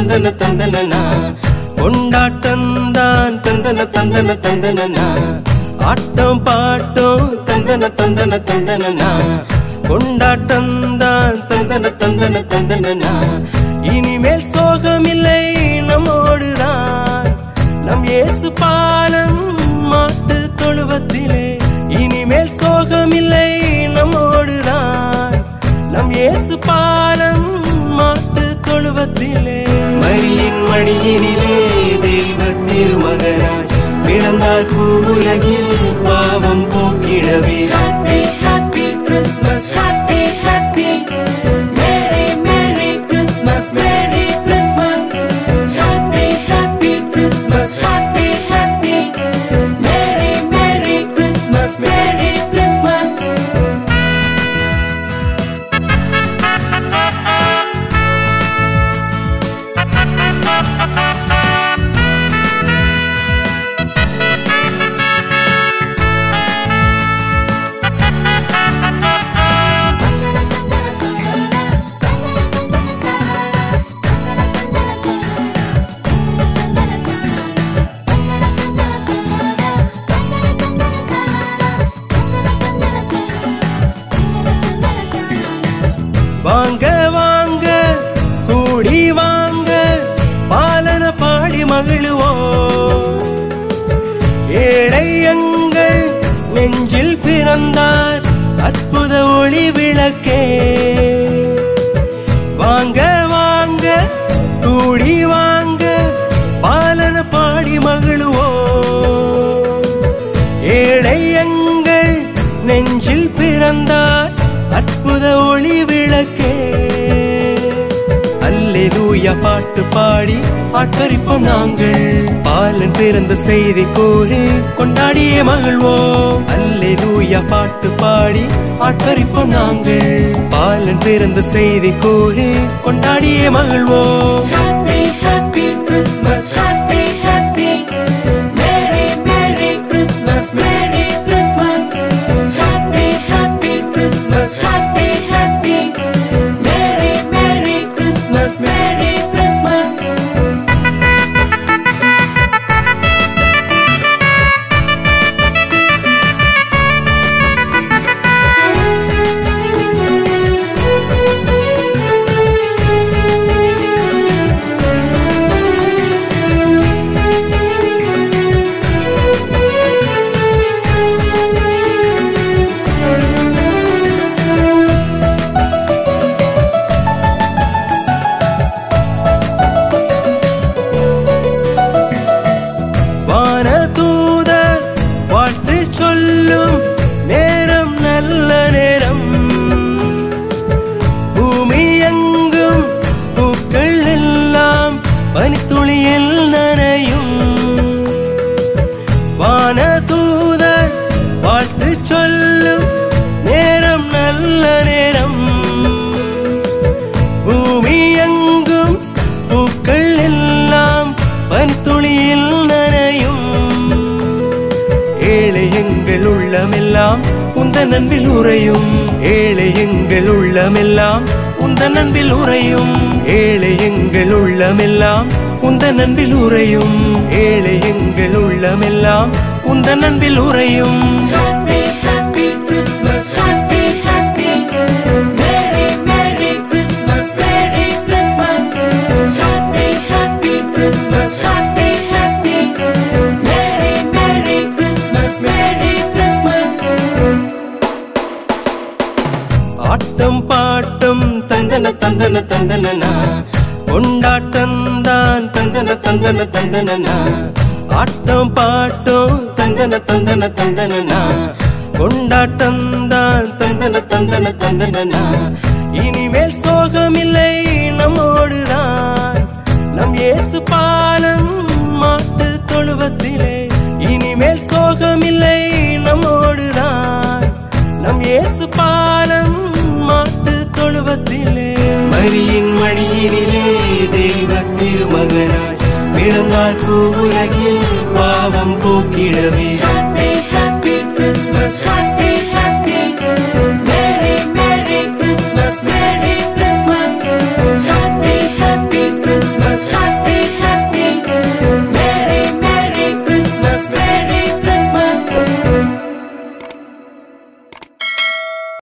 தந்தன தந்தனா கொண்டாட்டம்தான் தந்தன தந்தன தந்தனா ஆட்டம் பாட்டம் தந்தன தந்தன தந்தனா கொண்டாட்டம்தான் தந்தன தந்தன தந்தனா இனிமேல் சோகமில்லை நம்மோடுதான் நம் இயேசு பாலம் மாட்டு தொழுவத்திலே இனிமேல் சோகமில்லை நம்மோடுதான் நம் இயேசு பாலம் மாட்டு தொழுவத்திலே மரியின் மடியினிலே தெய்வ திருமகனாய் பிறந்தார் பூவுலகில் பாவம் போக்கிடவே Happy, happy Christmas, happy, happy. Merry, merry Christmas, merry Christmas. Happy, happy Christmas, happy, happy. Merry, merry Christmas, merry Christmas. வாங்க வாங்க கூடி வாங்க பாலன பாடி மகிழுவோம் ஏழை எங்கள் நெஞ்சில் பிறந்தார் அற்புத ஒளி விளக்கே வாங்க வாங்க கூடி வாங்க பாலன பாடி மகிழுவோம் ஏழை எங்கள் நெஞ்சில் பிறந்தார் அற்புத ஒளி விளக்கே அல்லேலூயா பாட்டு பாடி ஆட்பரிப்போம் நாங்கள் பாலன் பிறந்த செய்தி கூறி கொண்டாடியே மகிழ்வோம் அல்லேலூயா பாட்டு பாடி ஆட்பரிப்போம் நாங்கள் பாலன் பிறந்த செய்தி கூறி கொண்டாடியே மகிழ்வோம் Happy, happy Christmas, happy, happy. Merry, merry Christmas, merry Christmas. Happy, happy Christmas, happy, happy. Merry, merry Christmas, merry Christmas. வானதூதர் வாழ்த்து சொல்லும் நேரம் நல்ல நேரம் பூமி எங்கும் பூக்கள் எல்லாம் பனித்துளியில் நனையும் வானதூதர் வாழ்த்து சொல்லும் நேரம் நல்ல நேரம் பூமி எங்கும் பூக்கள் எல்லாம் பனித்துளியில் நனையும் ஏழை எங்கள் உள்ளமெல்லாம் உந்தன் அன்பில் உறையும் ஏழை எங்கள் உள்ளமெல்லாம் உந்தன் அன்பில் உறையும் ஏழை எங்கள் உள்ளமெல்லாம் உந்தன் அன்பில் உறையும் ஏழை எங்கள் உள்ளமெல்லாம் உந்தன் அன்பில் உறையும் Happy, happy Christmas, happy, happy. Merry, merry Christmas, merry Christmas. Happy, happy Christmas, happy, happy. Merry, merry Christmas, merry Christmas. ஆட்டம் பாட்டம் தந்தன தந்தன தந்தனா கொண்டாட்டம்தான் தந்தன தந்தன தந்தனா ஆட்டம் பாட்டம் தந்தன தந்தன தந்தனா கொண்டாட்டம்தான் தந்தன தந்தன தந்தனா இனிமேல் சோகமில்லை நம்மோடுதான் நம் இயேசு பாலம் மாட்டு தொழுவத்திலே இனிமேல் சோகமில்லை நம்மோடுதான் நம் இயேசு பாலம் மாட்டு தொழுவத்திலே மரியின் மடியினிலே தெய்வ திருமகனாய் பிறந்தார் பூவுலகில் பாவம் போக்கிடவே Happy,